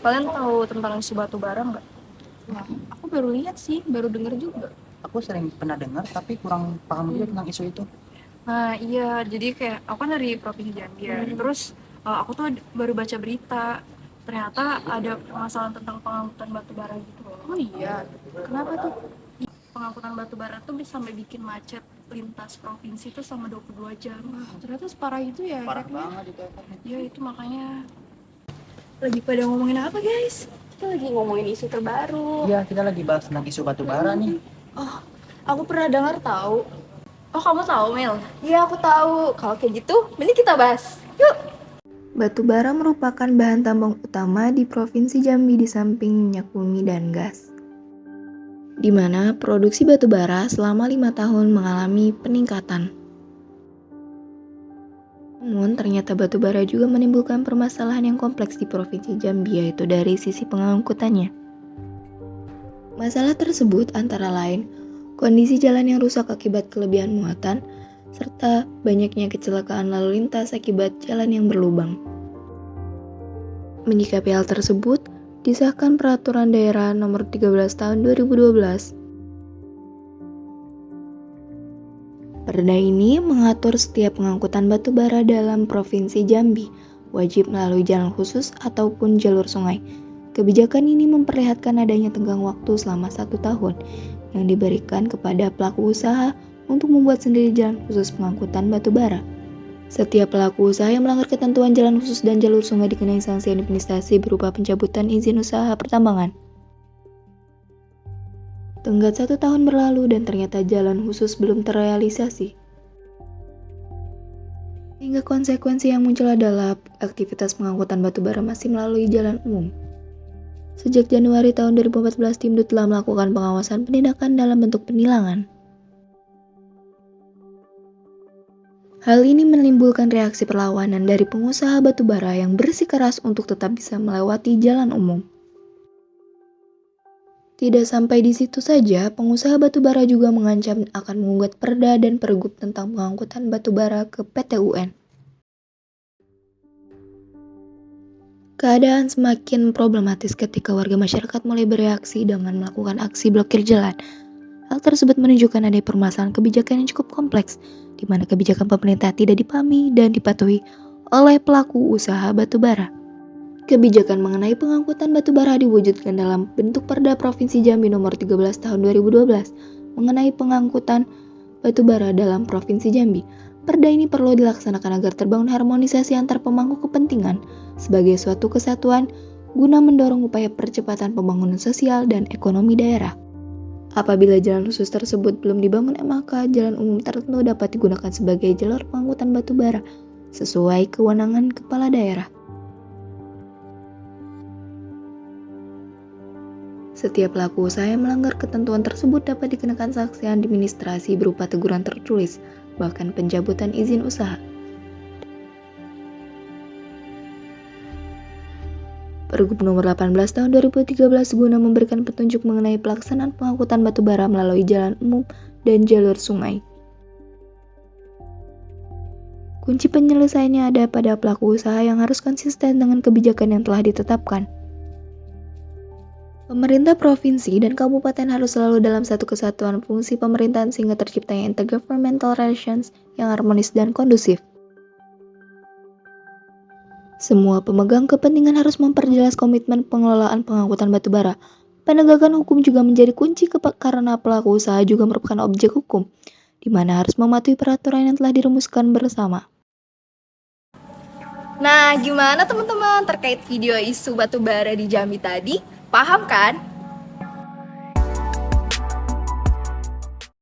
Kalian tahu tentang isu batu bara nggak? Wah, aku baru lihat sih, baru denger juga. Aku sering pernah dengar tapi kurang paham juga tentang isu itu. Nah iya, jadi kayak aku kan dari Provinsi Jambi ya. Terus aku tuh baru baca berita, ternyata ada permasalahan tentang pengangkutan batu bara gitu loh. Oh iya, kenapa tuh? Pengangkutan batu bara tuh bisa sampai bikin macet lintas provinsi tuh selama 22 jam. Ternyata separah itu ya Parah efeknya. banget itu efeknya. Ya itu makanya. Lagi pada ngomongin apa guys? Kita lagi ngomongin isu terbaru. Iya, kita lagi bahas tentang isu batu bara nih. Oh, aku pernah dengar tahu. Oh kamu tahu Mel? Iya, aku tahu. Kalau kayak gitu, mending kita bahas. Yuk. Batu bara merupakan bahan tambang utama di Provinsi Jambi di samping minyak bumi dan gas. Di mana produksi batu bara selama 5 tahun mengalami peningkatan. Namun ternyata batu bara juga menimbulkan permasalahan yang kompleks di Provinsi Jambi, yaitu dari sisi pengangkutannya. Masalah tersebut antara lain kondisi jalan yang rusak akibat kelebihan muatan, serta banyaknya kecelakaan lalu lintas akibat jalan yang berlubang. Menyikapi hal tersebut, disahkan Peraturan Daerah Nomor 13 Tahun 2012. Perda ini mengatur setiap pengangkutan batu bara dalam Provinsi Jambi wajib melalui jalan khusus ataupun jalur sungai. Kebijakan ini memperlihatkan adanya tenggang waktu selama 1 tahun yang diberikan kepada pelaku usaha untuk membuat sendiri jalan khusus pengangkutan batu bara. Setiap pelaku usaha yang melanggar ketentuan jalan khusus dan jalur sungai dikenai sanksi administrasi berupa pencabutan izin usaha pertambangan. Tenggat 1 tahun berlalu dan ternyata jalan khusus belum terrealisasi. Hingga konsekuensi yang muncul adalah aktivitas pengangkutan batu bara masih melalui jalan umum. Sejak Januari tahun 2014, Timdut telah melakukan pengawasan penindakan dalam bentuk penilangan. Hal ini menimbulkan reaksi perlawanan dari pengusaha batu bara yang bersikeras untuk tetap bisa melewati jalan umum. Tidak sampai di situ saja, pengusaha batu bara juga mengancam akan menggugat Perda dan Pergub tentang pengangkutan batu bara ke PT UN. Keadaan semakin problematis ketika warga masyarakat mulai bereaksi dengan melakukan aksi blokir jalan. Hal tersebut menunjukkan adanya permasalahan kebijakan yang cukup kompleks, di mana kebijakan pemerintah tidak dipahami dan dipatuhi oleh pelaku usaha batu bara. Kebijakan mengenai pengangkutan batu bara diwujudkan dalam bentuk Perda Provinsi Jambi Nomor 13 Tahun 2012 mengenai pengangkutan batu bara dalam Provinsi Jambi. Perda ini perlu dilaksanakan agar terbangun harmonisasi antar pemangku kepentingan sebagai suatu kesatuan guna mendorong upaya percepatan pembangunan sosial dan ekonomi daerah. Apabila jalan khusus tersebut belum dibangun, maka jalan umum tertentu dapat digunakan sebagai jalur pengangkutan batu bara sesuai kewenangan kepala daerah. Setiap pelaku usaha yang melanggar ketentuan tersebut dapat dikenakan sanksi administrasi berupa teguran tertulis, bahkan pencabutan izin usaha. Pergub Nomor 18 Tahun 2013 guna memberikan petunjuk mengenai pelaksanaan pengangkutan batu bara melalui jalan umum dan jalur sungai. Kunci penyelesaiannya ada pada pelaku usaha yang harus konsisten dengan kebijakan yang telah ditetapkan. Pemerintah provinsi dan kabupaten harus selalu dalam satu kesatuan fungsi pemerintahan sehingga terciptanya intergovernmental relations yang harmonis dan kondusif. Semua pemegang kepentingan harus memperjelas komitmen pengelolaan pengangkutan batu bara. Penegakan hukum juga menjadi kunci karena pelaku usaha juga merupakan objek hukum, di mana harus mematuhi peraturan yang telah dirumuskan bersama. Nah, gimana teman-teman terkait video isu batu bara di Jambi tadi? Paham kan?